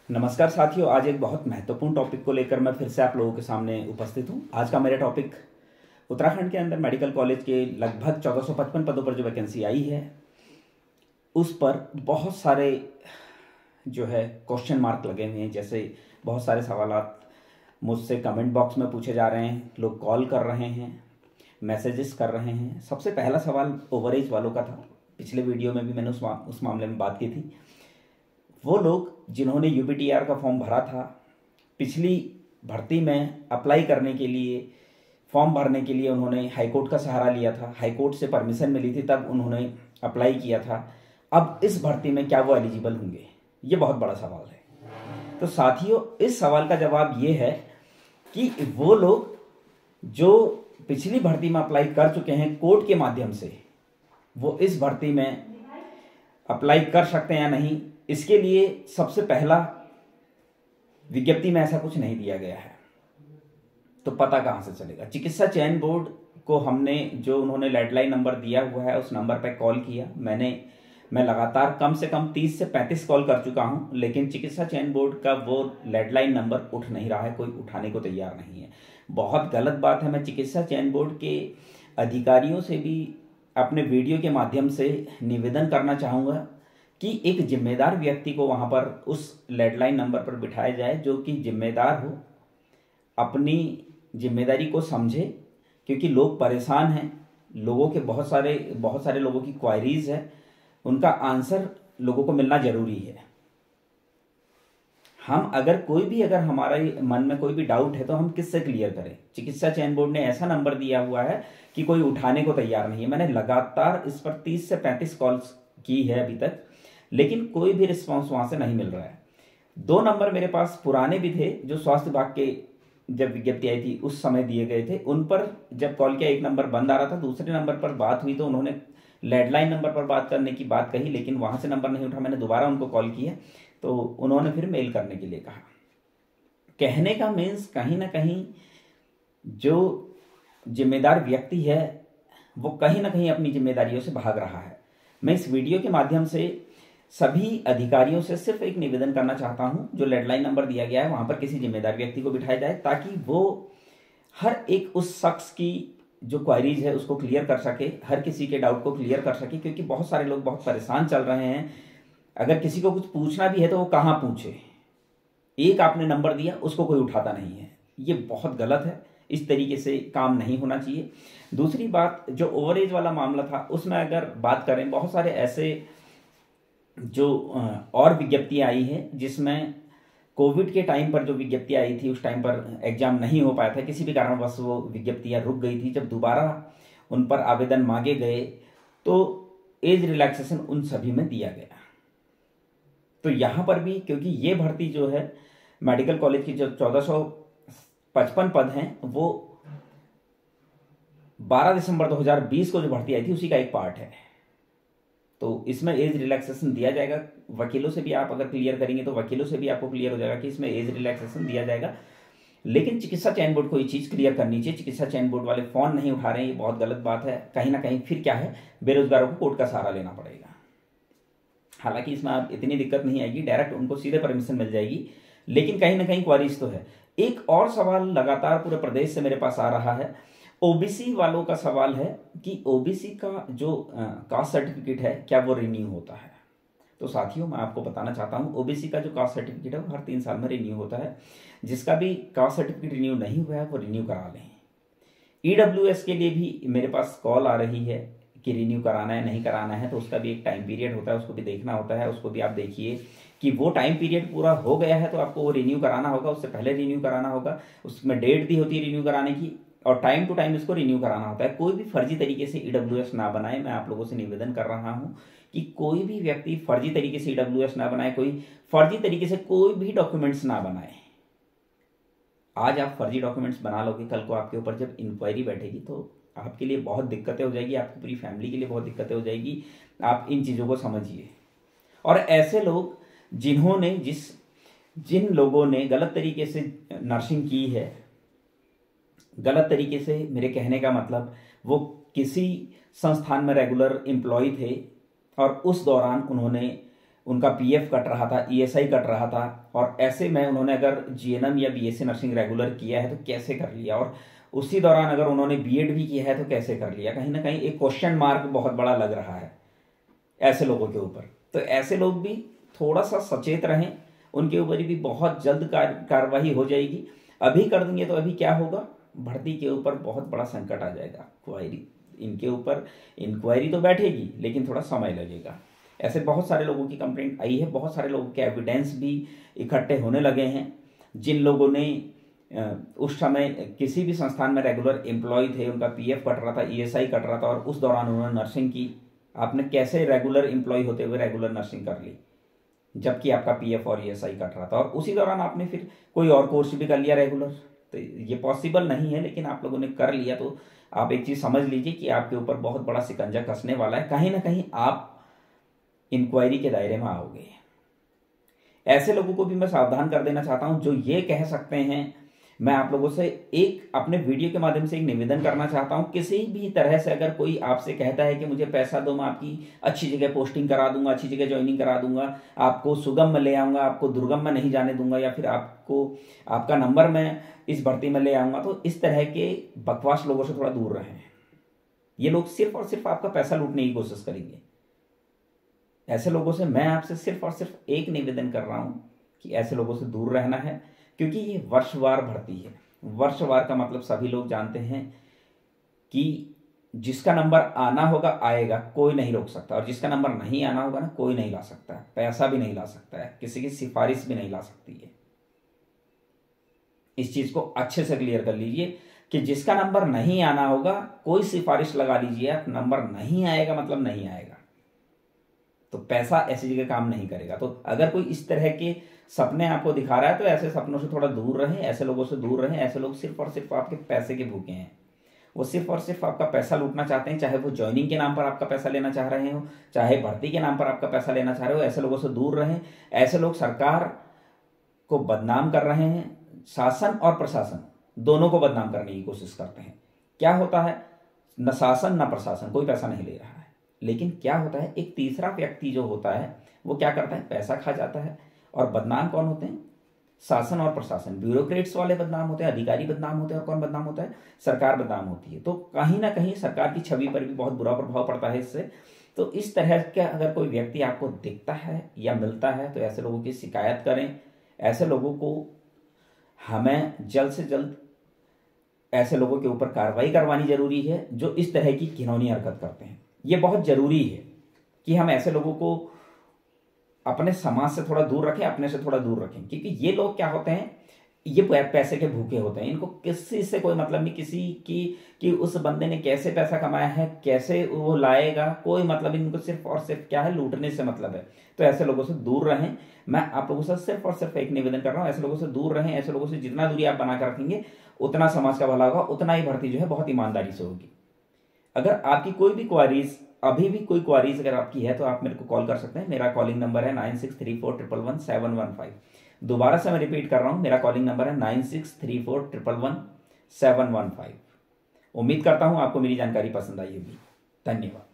नमस्कार साथियों, आज एक बहुत महत्वपूर्ण टॉपिक को लेकर मैं फिर से आप लोगों के सामने उपस्थित हूं। आज का मेरा टॉपिक उत्तराखंड के अंदर मेडिकल कॉलेज के लगभग 1455 पदों पर जो वैकेंसी आई है उस पर बहुत सारे जो है क्वेश्चन मार्क लगे हुए हैं। जैसे बहुत सारे सवालात मुझसे कमेंट बॉक्स में पूछे जा रहे हैं, लोग कॉल कर रहे हैं, मैसेजेस कर रहे हैं। सबसे पहला सवाल ओवरेज वालों का था। पिछले वीडियो में भी मैंने उस मामले में बात की थी। वो लोग जिन्होंने यूपीटीआर का फॉर्म भरा था, पिछली भर्ती में अप्लाई करने के लिए, फॉर्म भरने के लिए उन्होंने हाईकोर्ट का सहारा लिया था, हाईकोर्ट से परमिशन मिली थी, तब उन्होंने अप्लाई किया था। अब इस भर्ती में क्या वो एलिजिबल होंगे, ये बहुत बड़ा सवाल है। तो साथियों, इस सवाल का जवाब ये है कि वो लोग जो पिछली भर्ती में अप्लाई कर चुके हैं कोर्ट के माध्यम से, वो इस भर्ती में अप्लाई कर सकते हैं या नहीं, इसके लिए सबसे पहला विज्ञप्ति में ऐसा कुछ नहीं दिया गया है। तो पता कहां से चलेगा? चिकित्सा चयन बोर्ड को हमने जो उन्होंने लैंडलाइन नंबर दिया हुआ है उस नंबर पर कॉल किया। मैं लगातार कम से कम 30 से 35 कॉल कर चुका हूं, लेकिन चिकित्सा चयन बोर्ड का वो लैंडलाइन नंबर उठ नहीं रहा है, कोई उठाने को तैयार नहीं है। बहुत गलत बात है। मैं चिकित्सा चयन बोर्ड के अधिकारियों से भी अपने वीडियो के माध्यम से निवेदन करना चाहूँगा कि एक जिम्मेदार व्यक्ति को वहाँ पर उस लैंडलाइन नंबर पर बिठाया जाए, जो कि जिम्मेदार हो, अपनी जिम्मेदारी को समझे, क्योंकि लोग परेशान हैं। लोगों के बहुत सारे लोगों की क्वायरीज है, उनका आंसर लोगों को मिलना जरूरी है। हम अगर हमारे मन में कोई भी डाउट है तो हम किससे क्लियर करें? चिकित्सा चयन बोर्ड ने ऐसा नंबर दिया हुआ है कि कोई उठाने को तैयार नहीं है। मैंने लगातार इस पर 30 से 35 कॉल्स की है अभी तक, लेकिन कोई भी रिस्पांस वहां से नहीं मिल रहा है। 2 नंबर मेरे पास पुराने भी थे, जो स्वास्थ्य विभाग के जब विज्ञप्ति आई थी उस समय दिए गए थे। उन पर जब कॉल किया, एक नंबर बंद आ रहा था, दूसरे नंबर पर बात हुई तो उन्होंने लैंडलाइन नंबर पर बात करने की बात कही, लेकिन वहां से नंबर नहीं उठा। मैंने दोबारा उनको कॉल किया तो उन्होंने फिर मेल करने के लिए कहा। कहने का मीन्स कहीं ना कहीं जो जिम्मेदार व्यक्ति है वो कहीं ना कहीं अपनी जिम्मेदारियों से भाग रहा है। मैं इस वीडियो के माध्यम से सभी अधिकारियों से सिर्फ एक निवेदन करना चाहता हूं, जो लैंडलाइन नंबर दिया गया है वहां पर किसी जिम्मेदार व्यक्ति को बिठाया जाए, ताकि वो हर एक उस शख्स की जो क्वायरीज है उसको क्लियर कर सके, हर किसी के डाउट को क्लियर कर सके। क्योंकि बहुत सारे लोग बहुत परेशान चल रहे हैं। अगर किसी को कुछ पूछना भी है तो वो कहाँ पूछे? एक आपने नंबर दिया, उसको कोई उठाता नहीं है। ये बहुत गलत है, इस तरीके से काम नहीं होना चाहिए। दूसरी बात, जो ओवरेज वाला मामला था उसमें अगर बात करें, बहुत सारे ऐसे जो और विज्ञप्तियां आई है जिसमें कोविड के टाइम पर जो विज्ञप्ति आई थी उस टाइम पर एग्जाम नहीं हो पाया था, किसी भी कारणवश वो विज्ञप्तियां रुक गई थी। जब दोबारा उन पर आवेदन मांगे गए तो एज रिलैक्सेशन उन सभी में दिया गया। तो यहां पर भी, क्योंकि ये भर्ती जो है मेडिकल कॉलेज की जो 1455 पद हैं, वो 12 दिसंबर 2020 को जो भर्ती आई थी उसी का एक पार्ट है। तो इसमें एज रिलैक्सेशन दिया जाएगा। वकीलों से भी आप अगर क्लियर करेंगे तो वकीलों से भी आपको क्लियर हो जाएगा कि इसमें एज रिलैक्सेशन दिया जाएगा। लेकिन चिकित्सा चयन बोर्ड को ये चीज़ क्लियर करनी चाहिए। चिकित्सा चयन बोर्ड वाले फोन नहीं उठा रहे हैं, ये बहुत गलत बात है। कहीं ना कहीं फिर क्या है, बेरोजगारों को कोर्ट का सहारा लेना पड़ेगा। हालांकि इसमें आप इतनी दिक्कत नहीं आएगी, डायरेक्ट उनको सीधे परमिशन मिल जाएगी, लेकिन कहीं ना कहीं क्वारीज तो है। एक और सवाल लगातार पूरे प्रदेश से मेरे पास आ रहा है, ओबीसी वालों का सवाल है कि ओबीसी का जो कास्ट सर्टिफिकेट है क्या वो रिन्यू होता है? तो साथियों, मैं आपको बताना चाहता हूं, ओबीसी का जो कास्ट सर्टिफिकेट है वो हर 3 साल में रिन्यू होता है। जिसका भी कास्ट सर्टिफिकेट रिन्यू नहीं हुआ है वो रिन्यू करा लें। ईडब्ल्यूएस के लिए भी मेरे पास कॉल आ रही है कि रिन्यू कराना है नहीं कराना है, तो उसका भी एक टाइम पीरियड होता है, उसको भी देखना होता है। उसको भी आप देखिए कि वो टाइम पीरियड पूरा हो गया है तो आपको वो रिन्यू कराना होगा, उससे पहले रिन्यू कराना होगा। उसमें डेट दी होती है रिन्यू कराने की और टाइम टू टाइम इसको रिन्यू कराना होता है। कोई भी फर्जी तरीके से ईडब्ल्यूएस ना बनाए। मैं आप लोगों से निवेदन कर रहा हूं कि कोई भी व्यक्ति फर्जी तरीके से ईडब्ल्यूएस ना बनाए, कोई फर्जी तरीके से कोई भी डॉक्यूमेंट्स ना बनाए। आज आप फर्जी डॉक्यूमेंट्स बना लोगे, कल को आपके ऊपर जब इंक्वायरी बैठेगी तो आपके लिए बहुत दिक्कतें हो जाएगी, आपकी पूरी फैमिली के लिए बहुत दिक्कतें हो जाएगी। आप इन चीज़ों को समझिए। और ऐसे लोग जिन लोगों ने गलत तरीके से नर्सिंग की है, गलत तरीके से, मेरे कहने का मतलब वो किसी संस्थान में रेगुलर एम्प्लॉय थे और उस दौरान उन्होंने उनका पीएफ कट रहा था, ईएसआई कट रहा था, और ऐसे में उन्होंने अगर जीएनएम या बीएससी नर्सिंग रेगुलर किया है तो कैसे कर लिया, और उसी दौरान अगर उन्होंने बीएड भी किया है तो कैसे कर लिया। कहीं ना कहीं एक क्वेश्चन मार्क बहुत बड़ा लग रहा है ऐसे लोगों के ऊपर। तो ऐसे लोग भी थोड़ा सा सचेत रहें, उनके ऊपर भी बहुत जल्द कार्रवाई हो जाएगी। अभी कर देंगे तो अभी क्या होगा, भर्ती के ऊपर बहुत बड़ा संकट आ जाएगा। क्वायरी इनके ऊपर इंक्वायरी तो बैठेगी लेकिन थोड़ा समय लगेगा। ऐसे बहुत सारे लोगों की कंप्लेंट आई है, बहुत सारे लोगों के एविडेंस भी इकट्ठे होने लगे हैं। जिन लोगों ने उस समय किसी भी संस्थान में रेगुलर एम्प्लॉय थे, उनका पीएफ कट रहा था, ईएसआई कट रहा था, और उस दौरान उन्होंने नर्सिंग की। आपने कैसे रेगुलर एम्प्लॉय होते हुए रेगुलर नर्सिंग कर ली जबकि आपका पीएफ और ईएसआई कट रहा था, और उसी दौरान आपने फिर कोई और कोर्स भी कर लिया रेगुलर। तो ये पॉसिबल नहीं है, लेकिन आप लोगों ने कर लिया। तो आप एक चीज़ समझ लीजिए कि आपके ऊपर बहुत बड़ा शिकंजा कसने वाला है। कहीं ना कहीं आप इंक्वायरी के दायरे में आओगे। ऐसे लोगों को भी मैं सावधान कर देना चाहता हूं जो ये कह सकते हैं। मैं आप लोगों से एक अपने वीडियो के माध्यम से एक निवेदन करना चाहता हूं, किसी भी तरह से अगर कोई आपसे कहता है कि मुझे पैसा दो, मैं आपकी अच्छी जगह पोस्टिंग करा दूंगा, अच्छी जगह ज्वाइनिंग करा दूंगा, आपको सुगम में ले आऊंगा, आपको दुर्गम में नहीं जाने दूंगा, या फिर आपको आपका नंबर मैं इस भर्ती में ले आऊंगा, तो इस तरह के बकवास लोगों से थोड़ा दूर रहें। ये लोग सिर्फ और सिर्फ आपका पैसा लूटने की कोशिश करेंगे। ऐसे लोगों से मैं आपसे सिर्फ और सिर्फ एक निवेदन कर रहा हूं कि ऐसे लोगों से दूर रहना है, क्योंकि ये वर्षवार भर्ती है। वर्षवार का मतलब सभी लोग जानते हैं कि जिसका नंबर आना होगा आएगा, कोई नहीं रोक सकता, और जिसका नंबर नहीं आना होगा ना, कोई नहीं ला सकता है, पैसा भी नहीं ला सकता है, किसी की सिफारिश भी नहीं ला सकती है। इस चीज को अच्छे से क्लियर कर लीजिए कि जिसका नंबर नहीं आना होगा, कोई सिफारिश लगा लीजिए आप, नंबर नहीं आएगा मतलब नहीं आएगा, तो पैसा ऐसी जगह काम नहीं करेगा। तो अगर कोई इस तरह के सपने आपको दिखा रहा है तो ऐसे सपनों से थोड़ा दूर रहें, ऐसे लोगों से दूर रहें। ऐसे लोग सिर्फ और सिर्फ आपके पैसे के भूखे हैं, वो सिर्फ और सिर्फ आपका पैसा लूटना चाहते हैं, चाहे वो ज्वाइनिंग के नाम पर आपका पैसा लेना चाह रहे हो, चाहे भर्ती के नाम पर आपका पैसा लेना चाह रहे हो। ऐसे लोगों से दूर रहें। ऐसे लोग सरकार को बदनाम कर रहे हैं, शासन और प्रशासन दोनों को बदनाम करने की कोशिश करते हैं। क्या होता है, न शासन न प्रशासन कोई पैसा नहीं ले रहा है, लेकिन क्या होता है, एक तीसरा व्यक्ति जो होता है वो क्या करता है, पैसा खा जाता है। और बदनाम कौन होते हैं, शासन और प्रशासन, ब्यूरोक्रेट्स वाले बदनाम होते हैं, अधिकारी बदनाम होते हैं। और कौन बदनाम होता है, सरकार बदनाम होती है। तो कहीं ना कहीं सरकार की छवि पर भी बहुत बुरा प्रभाव पड़ता है इससे। तो इस तरह का अगर कोई व्यक्ति आपको दिखता है या मिलता है तो ऐसे लोगों की शिकायत करें। ऐसे लोगों को हमें जल्द से जल्द ऐसे लोगों के ऊपर कार्रवाई करवानी जरूरी है जो इस तरह की घिनौनी हरकत करते हैं। ये बहुत जरूरी है कि हम ऐसे लोगों को अपने समाज से थोड़ा दूर रखें, अपने से थोड़ा दूर रखें, क्योंकि ये लोग क्या होते हैं, ये पैसे के भूखे होते हैं। इनको किसी से कोई मतलब नहीं, किसी की कि उस बंदे ने कैसे पैसा कमाया है, कैसे वो लाएगा, कोई मतलब इनको सिर्फ और सिर्फ क्या है, लूटने से मतलब है। तो ऐसे लोगों से दूर रहें। मैं आप लोगों से सिर्फ और सिर्फ एक निवेदन कर रहा हूं, ऐसे लोगों से दूर रहें। ऐसे लोगों से जितना दूरी आप बना कर रखेंगे उतना समाज का भला होगा, उतना ही भर्ती जो है बहुत ईमानदारी से होगी। अगर आपकी कोई भी क्वारीज, अभी भी कोई क्वारीज अगर आपकी है तो आप मेरे को कॉल कर सकते हैं। मेरा कॉलिंग नंबर है 9634111715। दोबारा से मैं रिपीट कर रहा हूं, मेरा कॉलिंग नंबर है 9634111715। उम्मीद करता हूं आपको मेरी जानकारी पसंद आई होगी। धन्यवाद।